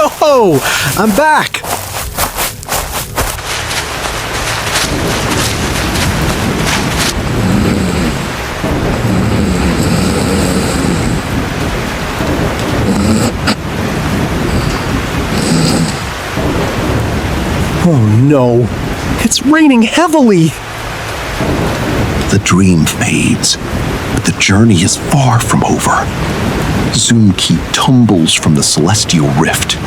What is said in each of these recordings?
Yo! I'm back! Oh no! It's raining heavily! The dream fades, but the journey is far from over. ZúnKi tumbles from the celestial rift,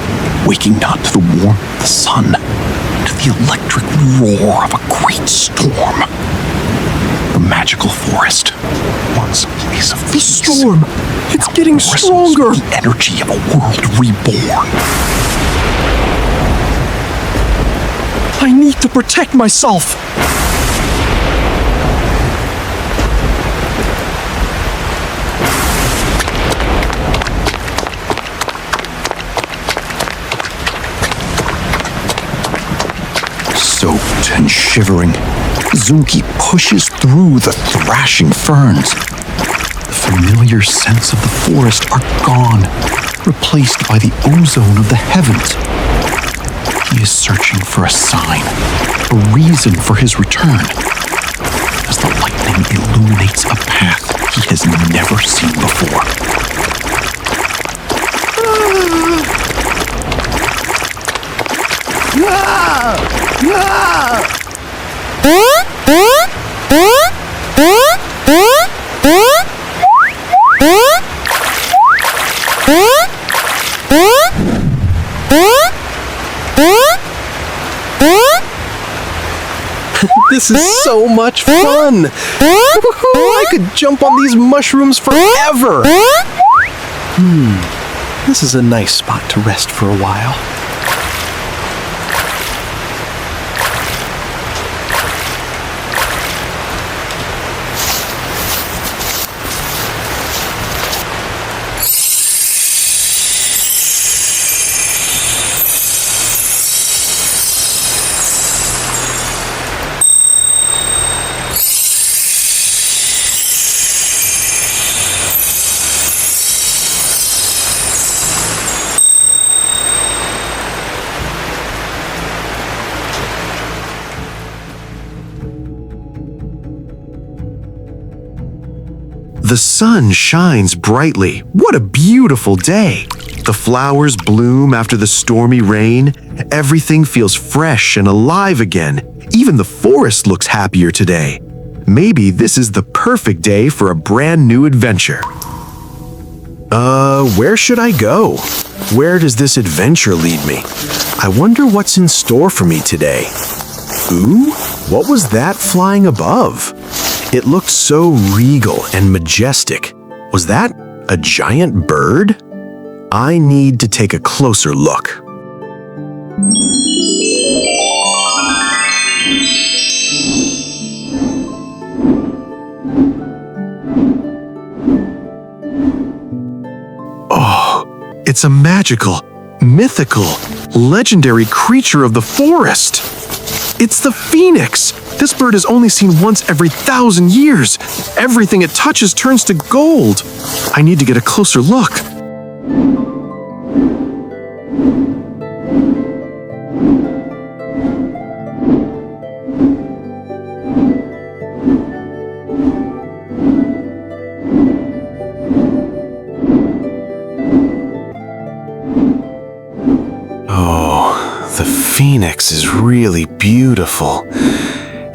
waking not to the warmth of the sun, to the electric roar of a great storm. The magical forest, once a place of The peace, storm! It's getting stronger! with the energy of a world reborn. I need to protect myself! Soaked and shivering, ZúnKi pushes through the thrashing ferns. The familiar scents of the forest are gone, replaced by the ozone of the heavens. He is searching for a sign, a reason for his return, as the lightning illuminates a path he has never seen before. This is so much fun! I could jump on these mushrooms forever! This is a nice spot to rest for a while. The sun shines brightly. What a beautiful day! The flowers bloom after the stormy rain. Everything feels fresh and alive again. Even the forest looks happier today. Maybe this is the perfect day for a brand new adventure. Where should I go? Where does this adventure lead me? I wonder what's in store for me today. Ooh, what was that flying above? It looked so regal and majestic. Was that a giant bird? I need to take a closer look. Oh, it's a magical, mythical, legendary creature of the forest. It's the phoenix. This bird is only seen once every 1,000 years. Everything it touches turns to gold. I need to get a closer look. Oh, the phoenix is really beautiful.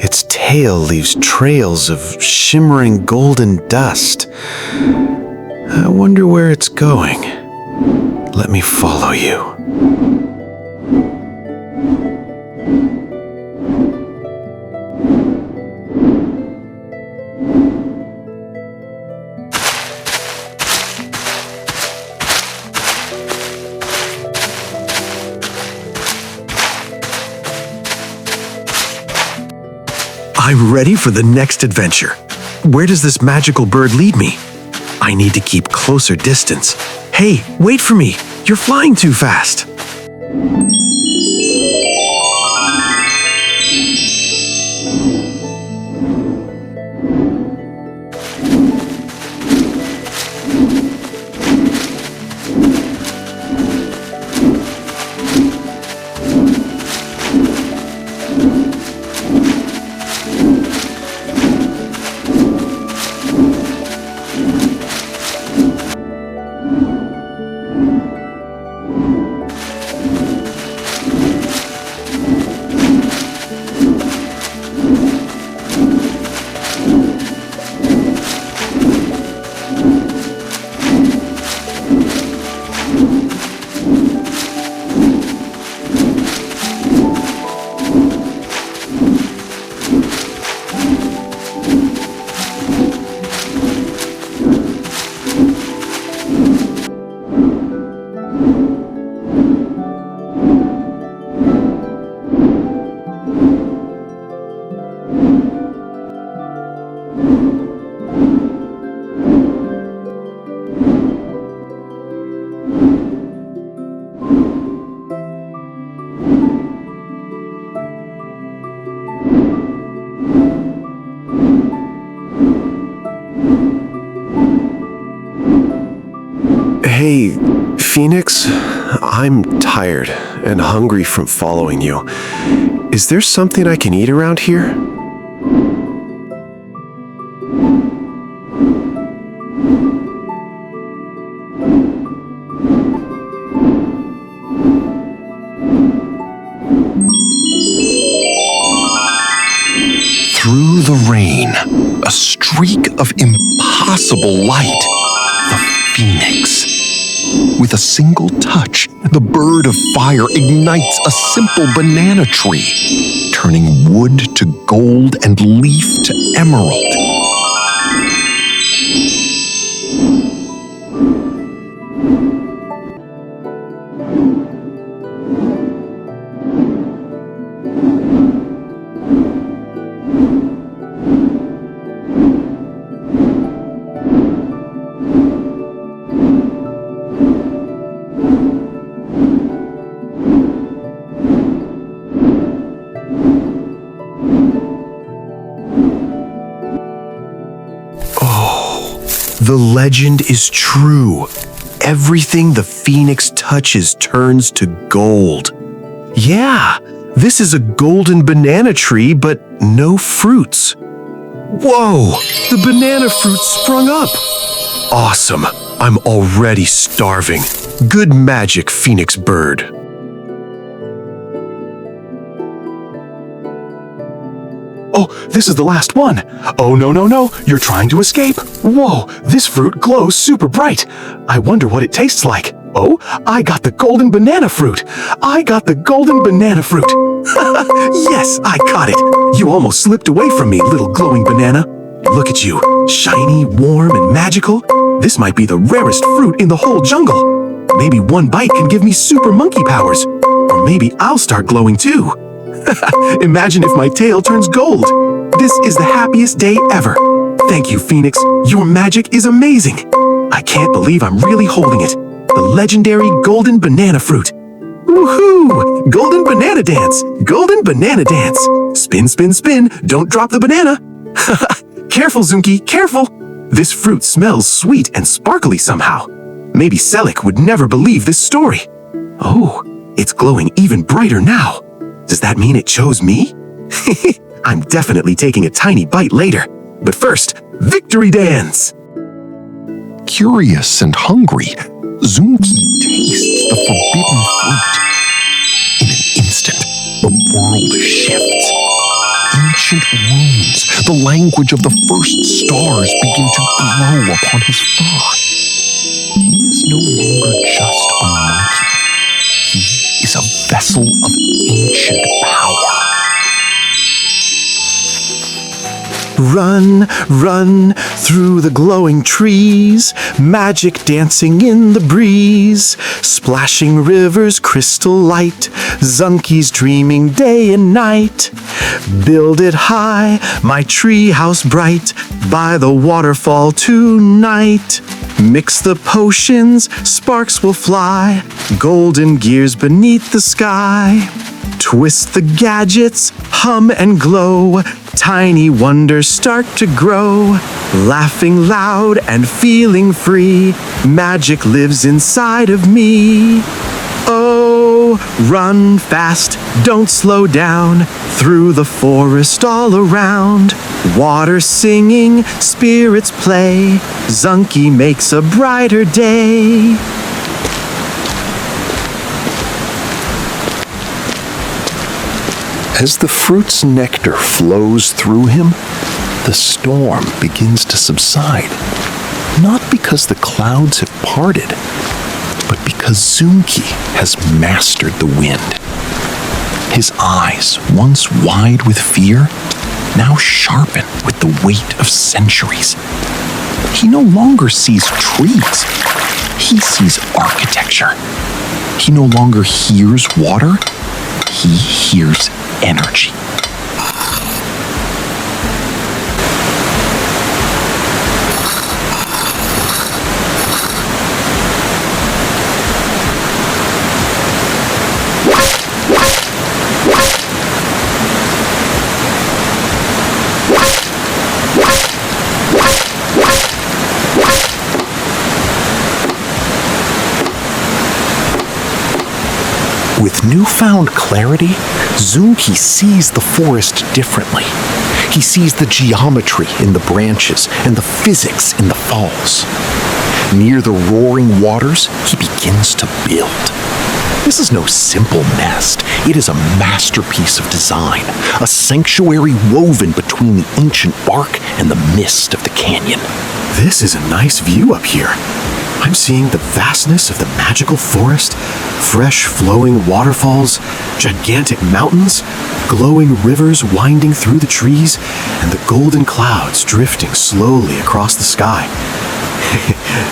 Its tail leaves trails of shimmering golden dust. I wonder where it's going. Let me follow you. I'm ready for the next adventure. Where does this magical bird lead me? I need to keep closer distance. Hey, wait for me! You're flying too fast! Hey, Phoenix, I'm tired and hungry from following you. Is there something I can eat around here? Through the rain, a streak of impossible light. The Phoenix. With a single touch, the bird of fire ignites a simple banana tree, turning wood to gold and leaf to emerald. The legend is true. Everything the Phoenix touches turns to gold. Yeah, this is a golden banana tree, but no fruits. Whoa, the banana fruit sprung up. Awesome, I'm already starving. Good magic, Phoenix bird. Oh, this is the last one. Oh, no, you're trying to escape. Whoa, this fruit glows super bright. I wonder what it tastes like. Oh, I got the golden banana fruit. I got the golden banana fruit. Yes, I caught it. You almost slipped away from me, little glowing banana. Look at you, shiny, warm, and magical. This might be the rarest fruit in the whole jungle. Maybe one bite can give me super monkey powers. Or maybe I'll start glowing too. Imagine if my tail turns gold. This is the happiest day ever. Thank you, Phoenix. Your magic is amazing. I can't believe I'm really holding it. The legendary golden banana fruit. Woohoo! Golden banana dance! Golden banana dance! Spin, spin, spin. Don't drop the banana. Careful, ZúnKi, careful. This fruit smells sweet and sparkly somehow. Maybe Selik would never believe this story. Oh, it's glowing even brighter now. Does that mean it chose me? I'm definitely taking a tiny bite later. But first, victory dance! Curious and hungry, ZúnKi tastes the forbidden fruit. In an instant, the world shifts. Ancient runes, the language of the first stars, begin to glow upon his fur. He is no longer just a monkey. He is a vessel of ancient power. Run, run through the glowing trees, magic dancing in the breeze, splashing rivers crystal light, ZúnKi's dreaming day and night. Build it high, my tree house bright, by the waterfall tonight. Mix the potions, sparks will fly, golden gears beneath the sky. Twist the gadgets, hum and glow, tiny wonders start to grow. Laughing loud and feeling free, magic lives inside of me. Oh, run fast, don't slow down, through the forest all around. Water singing, spirits play, ZúnKi makes a brighter day. As the fruit's nectar flows through him, the storm begins to subside. Not because the clouds have parted, but because ZúnKi has mastered the wind. His eyes, once wide with fear, now sharpen with the weight of centuries. He no longer sees trees. He sees architecture. He no longer hears water. He hears energy. With newfound clarity, ZúnKi sees the forest differently. He sees the geometry in the branches and the physics in the falls. Near the roaring waters, he begins to build. This is no simple nest. It is a masterpiece of design, a sanctuary woven between the ancient bark and the mist of the canyon. This is a nice view up here. I'm seeing the vastness of the magical forest, fresh flowing waterfalls, gigantic mountains, glowing rivers winding through the trees, and the golden clouds drifting slowly across the sky.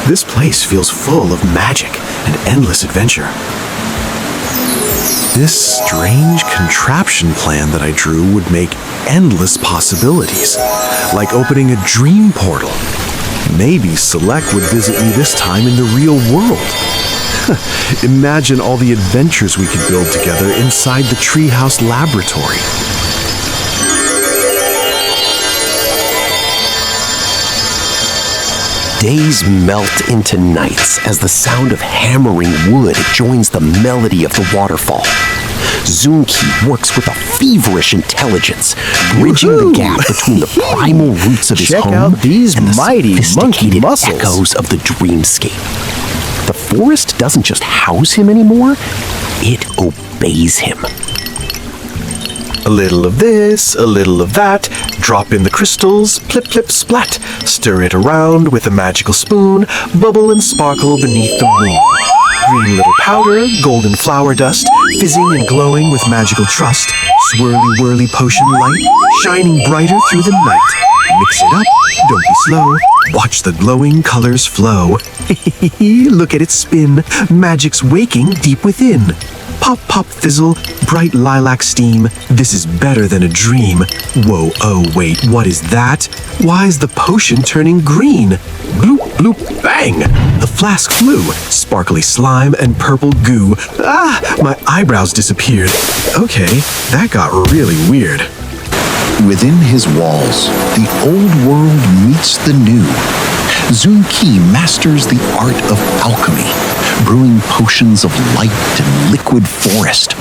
This place feels full of magic and endless adventure. This strange contraption plan that I drew would make endless possibilities, like opening a dream portal. Maybe Select would visit me this time in the real world. Imagine all the adventures we could build together inside the treehouse laboratory. Days melt into nights as the sound of hammering wood joins the melody of the waterfall. ZúnKi works with a feverish intelligence, bridging the gap between the primal roots of his Check home out these and the mighty monkey sophisticated muscles. echoes of the dreamscape. The forest doesn't just house him anymore, it obeys him. A little of this, a little of that, drop in the crystals, plip, plip, splat. Stir it around with a magical spoon, bubble and sparkle beneath the moon. Green little powder, golden flower dust, fizzing and glowing with magical trust. Swirly whirly potion light, shining brighter through the night. Mix it up, don't be slow, watch the glowing colors flow. Look at it spin, magic's waking deep within. Pop, pop, fizzle, bright lilac steam. This is better than a dream. Whoa, oh, wait, what is that? Why is the potion turning green? Bloop, bloop, bang! The flask flew, sparkly slime and purple goo. Ah, my eyebrows disappeared. Okay, that got really weird. Within his walls, the old world meets the new. ZúnKi masters the art of alchemy, brewing potions of light and liquid forest.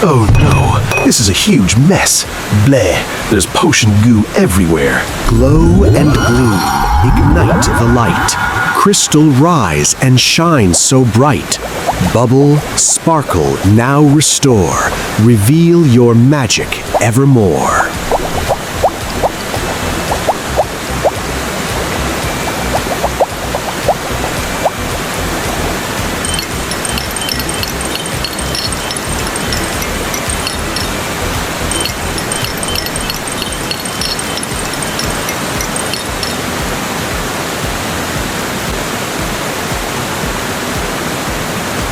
Oh no, this is a huge mess. Bleh, there's potion goo everywhere. Glow and gleam, ignite the light. Crystal rise and shine so bright. Bubble, sparkle, now restore. Reveal your magic evermore.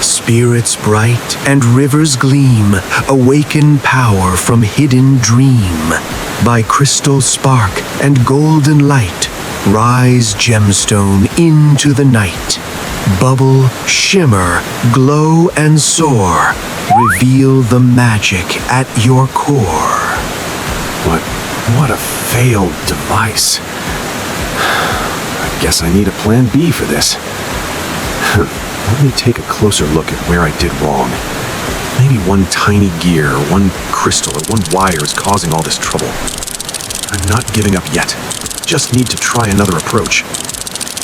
Spirits bright and rivers gleam, awaken power from hidden dream. By crystal spark and golden light, rise gemstone into the night. Bubble, shimmer, glow and soar, reveal the magic at your core. What a failed device. I guess I need a plan B for this. Let me take a closer look at where I did wrong. Maybe one tiny gear, or one crystal, or one wire is causing all this trouble. I'm not giving up yet. Just need to try another approach.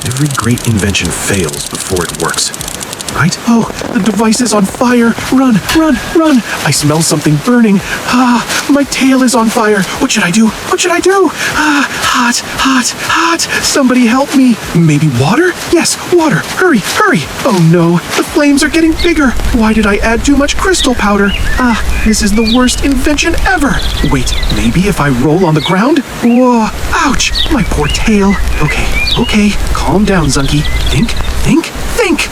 Every great invention fails before it works. Right? Oh, the device is on fire! Run, run, run! I smell something burning. Ah, my tail is on fire. What should I do? What should I do? Ah, hot, hot, hot! Somebody help me! Maybe water? Yes, water! Hurry, hurry! Oh no, the flames are getting bigger! Why did I add too much crystal powder? Ah, this is the worst invention ever! Wait, maybe if I roll on the ground? Whoa, ouch! My poor tail. Okay, calm down, ZúnKi. Think, think, think!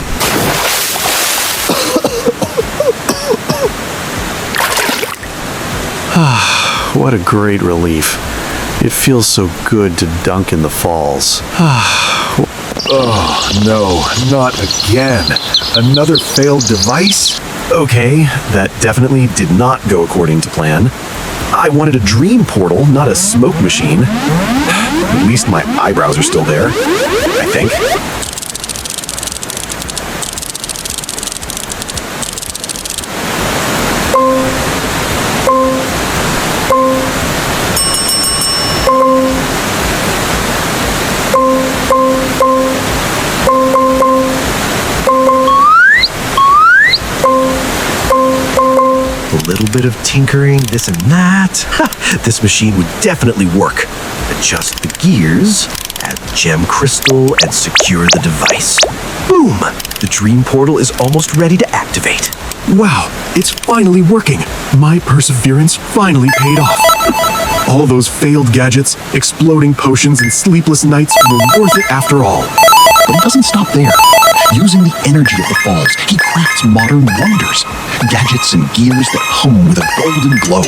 What a great relief. It feels so good to dunk in the falls. Oh no, not again. Another failed device? Okay, that definitely did not go according to plan. I wanted a dream portal, not a smoke machine. At least my eyebrows are still there, I think. A little bit of tinkering, this and that. This machine would definitely work. Adjust the gears, add the gem crystal, and secure the device. Boom! The dream portal is almost ready to activate. Wow, it's finally working. My perseverance finally paid off. All those failed gadgets, exploding potions, and sleepless nights were worth it after all. But he doesn't stop there. Using the energy of the falls, he crafts modern wonders. Gadgets and gears that hum with a golden glow.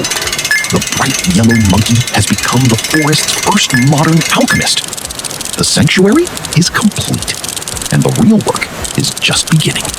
The bright yellow monkey has become the forest's first modern alchemist. The sanctuary is complete, and the real work is just beginning.